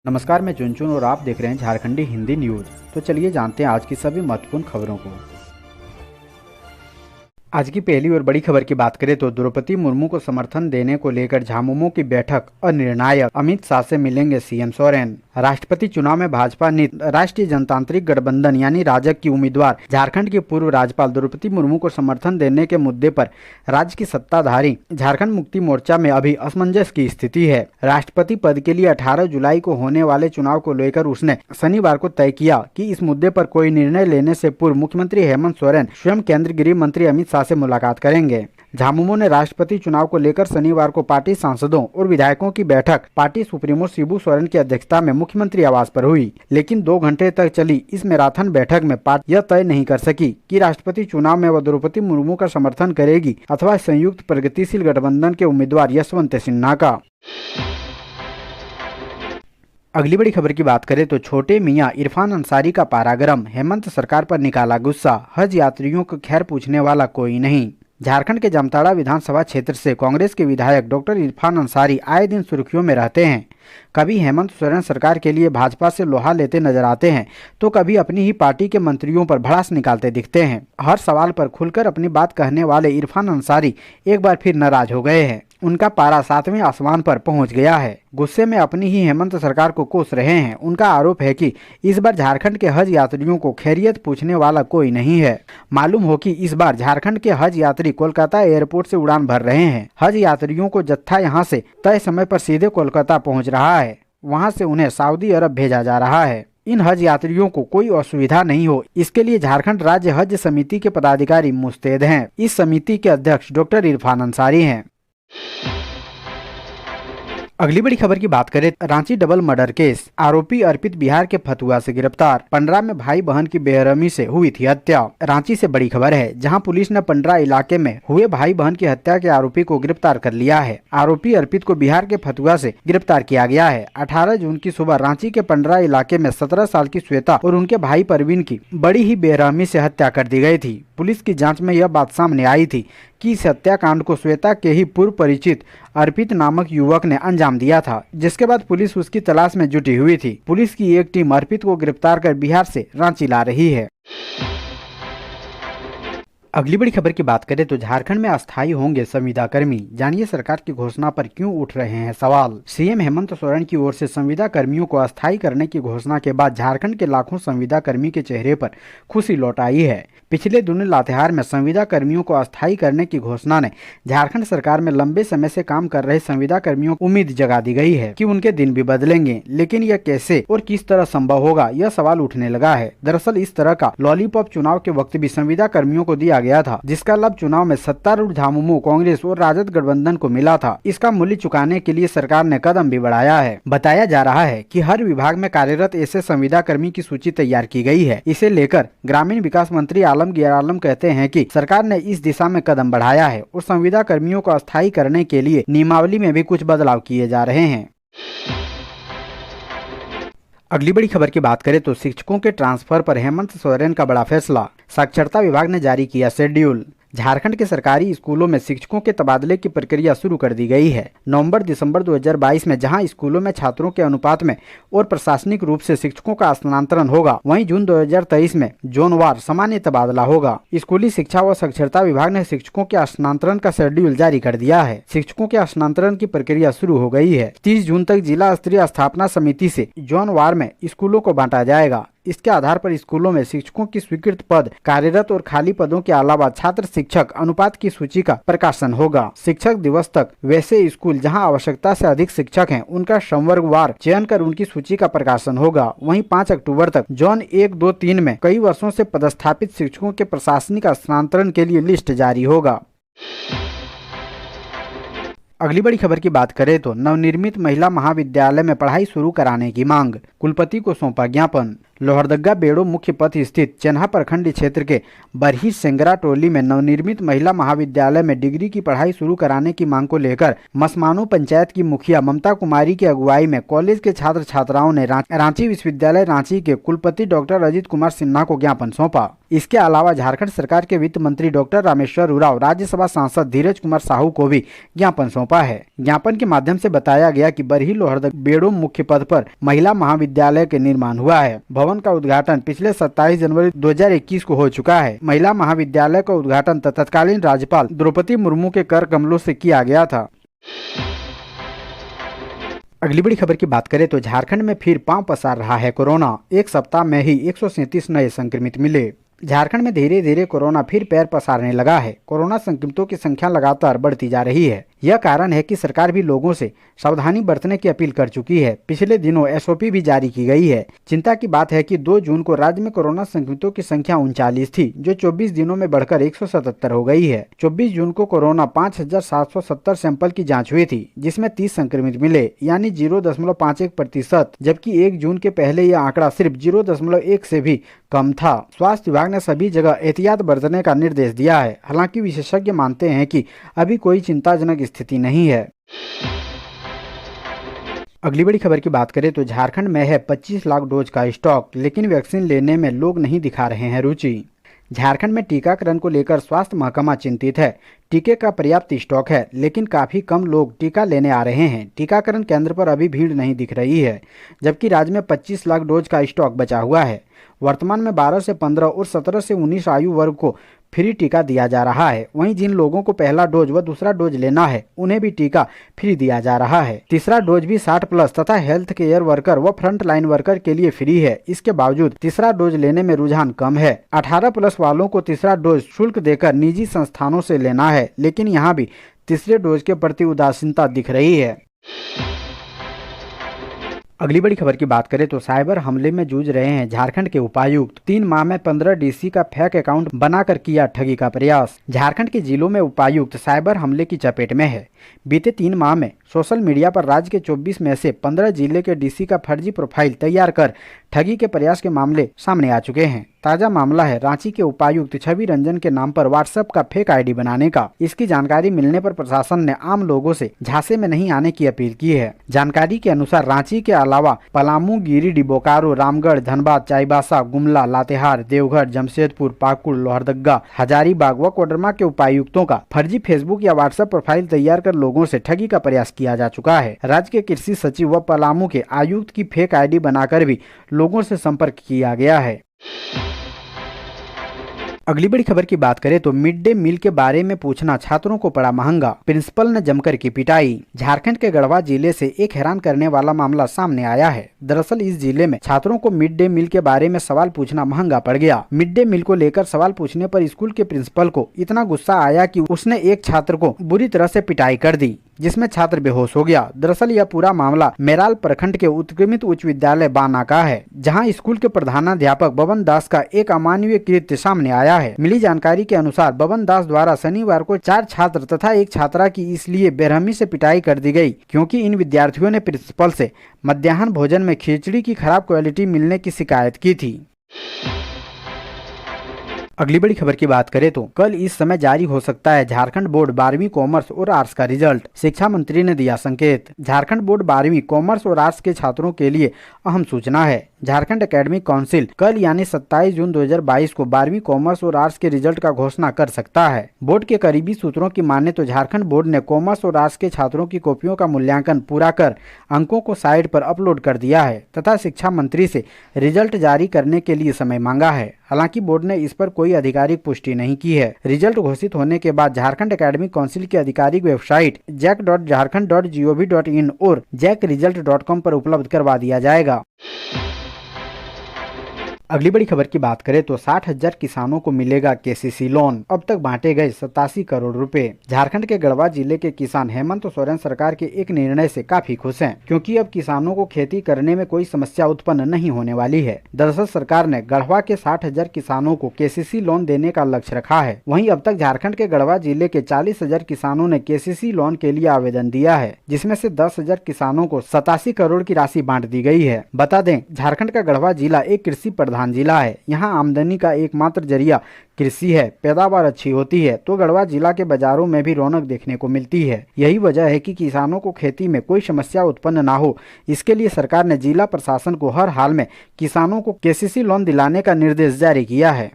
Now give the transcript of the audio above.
नमस्कार, मैं चुनचुन और आप देख रहे हैं झारखंडी हिंदी न्यूज। तो चलिए जानते हैं आज की सभी महत्वपूर्ण खबरों को। आज की पहली और बड़ी खबर की बात करें तो द्रौपदी मुर्मू को समर्थन देने को लेकर झामुमो की बैठक अनिर्णायक, अमित शाह से मिलेंगे सीएम सोरेन। राष्ट्रपति चुनाव में भाजपा ने राष्ट्रीय जनतांत्रिक गठबंधन यानी राजग की उम्मीदवार झारखंड की पूर्व राज्यपाल द्रौपदी मुर्मू को समर्थन देने के मुद्दे पर राज्य की सत्ताधारी झारखंड मुक्ति मोर्चा में अभी असमंजस की स्थिति है। राष्ट्रपति पद के लिए 18 जुलाई को होने वाले चुनाव को लेकर उसने शनिवार को तय किया कि इस मुद्दे पर कोई निर्णय लेने से पूर्व मुख्यमंत्री हेमंत सोरेन स्वयं केंद्रीय गृह मंत्री अमित शाह से मुलाकात करेंगे। झामुमो ने राष्ट्रपति चुनाव को लेकर शनिवार को पार्टी सांसदों और विधायकों की बैठक पार्टी सुप्रीमो शिबू सोरेन की अध्यक्षता में मुख्यमंत्री आवास पर हुई, लेकिन 2 घंटे तक चली इस मैराथन बैठक में पार्टी यह तय नहीं कर सकी कि राष्ट्रपति चुनाव में वह द्रौपदी मुर्मू का समर्थन करेगी अथवा संयुक्त प्रगतिशील गठबंधन के उम्मीदवार यशवंत सिन्हा का। अगली बड़ी खबर की बात करें तो छोटे मियां इरफान अंसारी का पारा गर्म, हेमंत सरकार पर निकाला गुस्सा, हज यात्रियों को खैर पूछने वाला कोई नहीं। झारखंड के जामताड़ा विधानसभा क्षेत्र से कांग्रेस के विधायक डॉक्टर इरफान अंसारी आए दिन सुर्खियों में रहते हैं। कभी हेमंत सोरेन सरकार के लिए भाजपा से लोहा लेते नजर आते हैं तो कभी अपनी ही पार्टी के मंत्रियों पर भड़ास निकालते दिखते हैं। हर सवाल पर खुलकर अपनी बात कहने वाले इरफान अंसारी एक बार फिर नाराज हो गए हैं। उनका पारा 7वें आसमान पर पहुंच गया है। गुस्से में अपनी ही हेमंत सरकार को कोस रहे हैं। उनका आरोप है कि इस बार झारखंड के हज यात्रियों को खैरियत पूछने वाला कोई नहीं है। मालूम हो कि इस बार झारखंड के हज यात्री कोलकाता एयरपोर्ट से उड़ान भर रहे हैं। हज यात्रियों को जत्था यहां से तय समय पर सीधे कोलकाता पहुंच रहा है, वहां से उन्हें सऊदी अरब भेजा जा रहा है। इन हज यात्रियों को कोई असुविधा नहीं हो, इसके लिए झारखंड राज्य हज समिति के पदाधिकारी मुस्तैद हैं। इस समिति के अध्यक्ष डॉक्टर इरफान अंसारी हैं। अगली बड़ी खबर की बात करें, रांची डबल मर्डर केस, आरोपी अर्पित बिहार के फतुहा से गिरफ्तार। पंडरा में भाई बहन की बेरहमी से हुई थी हत्या। रांची से बड़ी खबर है, जहां पुलिस ने पंडरा इलाके में हुए भाई बहन की हत्या के आरोपी को गिरफ्तार कर लिया है। आरोपी अर्पित को बिहार के फतुहा से गिरफ्तार किया गया है। 18 जून की सुबह रांची के पंडरा इलाके में 17 साल की श्वेता और उनके भाई परवीन की बड़ी ही बेरहमी से हत्या कर दी गई थी। पुलिस की जांच में यह बात सामने आई थी कि इस हत्याकांड को श्वेता के ही पूर्व परिचित अर्पित नामक युवक ने अंजाम दिया था, जिसके बाद पुलिस उसकी तलाश में जुटी हुई थी। पुलिस की एक टीम अर्पित को गिरफ्तार कर बिहार से रांची ला रही है। अगली बड़ी खबर की बात करें तो झारखंड में अस्थायी होंगे संविदा कर्मी, जानिए सरकार की घोषणा पर क्यों उठ रहे हैं सवाल। सीएम हेमंत सोरेन की ओर से संविदा कर्मियों को अस्थायी करने की घोषणा के बाद झारखंड के लाखों संविदा कर्मी के चेहरे पर खुशी लौट आई है। पिछले दिनों लातेहार में संविदा कर्मियों को अस्थायी करने की घोषणा ने झारखंड सरकार में लंबे समय से काम कर रहे संविदा कर्मियों को उम्मीद जगा दी गई है कि उनके दिन भी बदलेंगे, लेकिन यह कैसे और किस तरह संभव होगा, यह सवाल उठने लगा है। दरअसल इस तरह का लॉलीपॉप चुनाव के वक्त भी संविदा कर्मियों को दिया गया था, जिसका लाभ चुनाव में सत्तारूढ़ झामुमो, कांग्रेस और राजद गठबंधन को मिला था। इसका मूल्य चुकाने के लिए सरकार ने कदम भी बढ़ाया है। बताया जा रहा है कि हर विभाग में कार्यरत ऐसे संविदा कर्मी की सूची तैयार की गई है। इसे लेकर ग्रामीण विकास मंत्री आलमगीर आलम कहते हैं कि सरकार ने इस दिशा में कदम बढ़ाया है और संविदा कर्मियों को अस्थायी करने के लिए नियमावली में भी कुछ बदलाव किए जा रहे हैं। अगली बड़ी खबर की बात करें तो शिक्षकों के ट्रांसफर पर हेमंत सोरेन का बड़ा फैसला, साक्षरता विभाग ने जारी किया शेड्यूल। झारखंड के सरकारी स्कूलों में शिक्षकों के तबादले की प्रक्रिया शुरू कर दी गई है। नवंबर-दिसंबर 2022 में जहां स्कूलों में छात्रों के अनुपात में और प्रशासनिक रूप से शिक्षकों का स्थानांतरण होगा, वहीं जून 2023 में जोनवार सामान्य तबादला होगा। स्कूली शिक्षा व साक्षरता विभाग ने शिक्षकों के स्थानांतरण का शेड्यूल जारी कर दिया है। शिक्षकों के स्थानांतरण की प्रक्रिया शुरू हो गई है। 30 जून तक जिला स्तरीय स्थापना समिति से जोनवार में स्कूलों को बांटा जाएगा। इसके आधार पर स्कूलों में शिक्षकों की स्वीकृत पद, कार्यरत और खाली पदों के अलावा छात्र शिक्षक अनुपात की सूची का प्रकाशन होगा। शिक्षक दिवस तक वैसे स्कूल जहां आवश्यकता से अधिक शिक्षक हैं, उनका संवर्गवार चयन कर उनकी सूची का प्रकाशन होगा। वहीं 5 अक्टूबर तक जोन 1, 2, 3 में कई वर्षों से पदस्थापित शिक्षकों के प्रशासनिक स्थानांतरण के लिए लिस्ट जारी होगा। अगली बड़ी खबर की बात करें तो नवनिर्मित महिला महाविद्यालय में पढ़ाई शुरू कराने की मांग, कुलपति को सौंपा ज्ञापन। लोहरदगा बेड़ो मुख्य पथ स्थित चेन्हा प्रखंड क्षेत्र के बरही सेंगरा टोली में नवनिर्मित महिला महाविद्यालय में डिग्री की पढ़ाई शुरू कराने की मांग को लेकर मसमानो पंचायत की मुखिया ममता कुमारी की अगुवाई में कॉलेज के छात्र छात्राओं ने रांची विश्वविद्यालय रांची के कुलपति डॉक्टर अजित कुमार सिन्हा को ज्ञापन सौंपा। इसके अलावा झारखंड सरकार के वित्त मंत्री डॉक्टर रामेश्वर उरांव, राज्यसभा सांसद धीरज कुमार साहू को भी ज्ञापन सौंपा है। ज्ञापन के माध्यम से बताया गया कि बरही लोहरदगा बेड़ो मुख्य पद पर महिला महाविद्यालय के निर्माण हुआ है। भवन का उद्घाटन पिछले 27 जनवरी 2021 को हो चुका है। महिला महाविद्यालय का उद्घाटन तत्कालीन राज्यपाल द्रौपदी मुर्मू के कर कमलों से किया गया था। अगली बड़ी खबर की बात करें तो झारखंड में फिर पांव पसार रहा है कोरोना। एक सप्ताह में ही 137 नए संक्रमित मिले। झारखंड में धीरे धीरे कोरोना फिर पैर पसारने लगा है। कोरोना संक्रमितों की संख्या लगातार बढ़ती जा रही है। यह कारण है कि सरकार भी लोगों से सावधानी बरतने की अपील कर चुकी है। पिछले दिनों एसओपी भी जारी की गई है। चिंता की बात है कि 2 जून को राज्य में कोरोना संक्रमितों की संख्या 39 थी, जो 24 दिनों में बढ़कर 177 हो गई है। 24 जून को कोरोना 5770 सैंपल की जाँच हुई थी, जिसमें 30 संक्रमित मिले, यानी 0.51%, जबकि 1 जून के पहले यह आंकड़ा सिर्फ 0.1 से भी कम था। स्वास्थ्य विभाग ने सभी जगह एहतियात बरतने का निर्देश दिया है। हालांकि विशेषज्ञ मानते हैं कि अभी कोई चिंताजनक स्थिति नहीं है। अगली बड़ी खबर की बात करें तो झारखंड में है 25 लाख डोज का स्टॉक, लेकिन वैक्सीन लेने में लोग नहीं दिखा रहे हैं रुचि। झारखंड में टीकाकरण को लेकर स्वास्थ्य महकमा चिंतित है। टीके का पर्याप्त स्टॉक है, लेकिन काफी कम लोग टीका लेने आ रहे हैं। टीकाकरण केंद्र पर अभी भीड़ नहीं दिख रही है, जबकि राज्य में 25 लाख डोज का स्टॉक बचा हुआ है। वर्तमान में 12 से 15 और 17 से 19 आयु वर्ग को फ्री टीका दिया जा रहा है। वहीं जिन लोगों को पहला डोज व दूसरा डोज लेना है, उन्हें भी टीका फ्री दिया जा रहा है। तीसरा डोज भी 60+ तथा हेल्थ केयर वर्कर व फ्रंट लाइन वर्कर के लिए फ्री है। इसके बावजूद तीसरा डोज लेने में रुझान कम है। 18+ वालों को तीसरा डोज शुल्क देकर निजी संस्थानों से लेना है, लेकिन यहाँ भी तीसरे डोज के प्रति उदासीनता दिख रही है। अगली बड़ी खबर की बात करें तो साइबर हमले में जूझ रहे हैं झारखंड के उपायुक्त। 3 माह में 15 डीसी का फेक अकाउंट बनाकर किया ठगी का प्रयास। झारखंड के जिलों में उपायुक्त साइबर हमले की चपेट में है। बीते 3 माह में सोशल मीडिया पर राज्य के 24 में से 15 जिले के डीसी का फर्जी प्रोफाइल तैयार कर ठगी के प्रयास के मामले सामने आ चुके हैं। ताजा मामला है रांची के उपायुक्त छवि रंजन के नाम पर व्हाट्सएप का फेक आईडी बनाने का। इसकी जानकारी मिलने पर प्रशासन ने आम लोगों से झांसे में नहीं आने की अपील की है। जानकारी के अनुसार रांची के अलावा पलामू, गिरिडीह, बोकारो, रामगढ़, धनबाद, चाईबासा, गुमला, लातेहार, देवघर, जमशेदपुर, पाकुड़, लोहरदगा, हजारीबाग व कोडरमा के उपायुक्तों का फर्जी फेसबुक या व्हाट्सएप प्रोफाइल तैयार कर लोगों से ठगी का प्रयास किया जा चुका है। राज्य के कृषि सचिव व पलामू के आयुक्त की फेक आईडी बनाकर भी लोगों से संपर्क किया गया है। अगली बड़ी खबर की बात करें तो मिड डे मील के बारे में पूछना छात्रों को पड़ा महंगा। प्रिंसिपल ने जमकर की पिटाई। झारखंड के गढ़वा जिले से एक हैरान करने वाला मामला सामने आया है। दरअसल इस जिले में छात्रों को मिड डे मील के बारे में सवाल पूछना महंगा पड़ गया। मिड डे मील को लेकर सवाल पूछने पर स्कूल के प्रिंसिपल को इतना गुस्सा आया कि उसने एक छात्र को बुरी तरह से पिटाई कर दी, जिसमें छात्र बेहोश हो गया। दरअसल यह पूरा मामला मेराल प्रखंड के उत्क्रमित उच्च विद्यालय बाना का है, जहां स्कूल के प्रधानाध्यापक बबन दास का एक अमानवीय कृत्य सामने आया है। मिली जानकारी के अनुसार बबन दास द्वारा शनिवार को 4 छात्र तथा एक छात्रा की इसलिए बेरहमी से पिटाई कर दी गई क्योंकि इन विद्यार्थियों ने प्रिंसिपल से मध्याह्न भोजन में खिचड़ी की खराब क्वालिटी मिलने की शिकायत की थी। अगली बड़ी खबर की बात करें तो कल इस समय जारी हो सकता है झारखंड बोर्ड 12वीं कॉमर्स और आर्ट्स का रिजल्ट। शिक्षा मंत्री ने दिया संकेत। झारखंड बोर्ड 12वीं कॉमर्स और आर्ट्स के छात्रों के लिए अहम सूचना है। झारखंड एकेडमिक काउंसिल कल यानी 27 जून 2022 को 12वीं कॉमर्स और आर्ट्स के रिजल्ट का घोषणा कर सकता है। बोर्ड के करीबी सूत्रों की माने तो झारखंड बोर्ड ने कॉमर्स और आर्ट्स के छात्रों की कॉपियों का मूल्यांकन पूरा कर अंकों को साइट पर अपलोड कर दिया है तथा शिक्षा मंत्री से रिजल्ट जारी करने के लिए समय मांगा है। हालांकि बोर्ड ने इस पर कोई आधिकारिक पुष्टि नहीं की है। रिजल्ट घोषित होने के बाद झारखंड एकेडमिक काउंसिल की आधिकारिक वेबसाइट jac.jharkhand.gov.in और jackresult.com पर उपलब्ध करवा दिया जाएगा। अगली बड़ी खबर की बात करें तो 60,000 किसानों को मिलेगा केसीसी लोन। अब तक बांटे गए 87 करोड़ रुपए। झारखंड के गढ़वा जिले के किसान हेमंत सोरेन सरकार के एक निर्णय से काफी खुश हैं, क्योंकि अब किसानों को खेती करने में कोई समस्या उत्पन्न नहीं होने वाली है। दरअसल सरकार ने गढ़वा के 60,000 किसानों को केसीसी लोन देने का लक्ष्य रखा है। वहीं अब तक झारखंड के गढ़वा जिले के 40,000 किसानों ने केसीसी लोन के लिए आवेदन दिया है, जिसमें से 10,000 किसानों को 87 करोड़ की राशि बांट दी गई है। बता दें, झारखंड का गढ़वा जिला एक कृषि प्रधान जिला है। यहाँ आमदनी का एकमात्र जरिया कृषि है। पैदावार अच्छी होती है तो गढ़वा जिला के बाजारों में भी रौनक देखने को मिलती है। यही वजह है कि किसानों को खेती में कोई समस्या उत्पन्न ना हो, इसके लिए सरकार ने जिला प्रशासन को हर हाल में किसानों को केसीसी लोन दिलाने का निर्देश जारी किया है।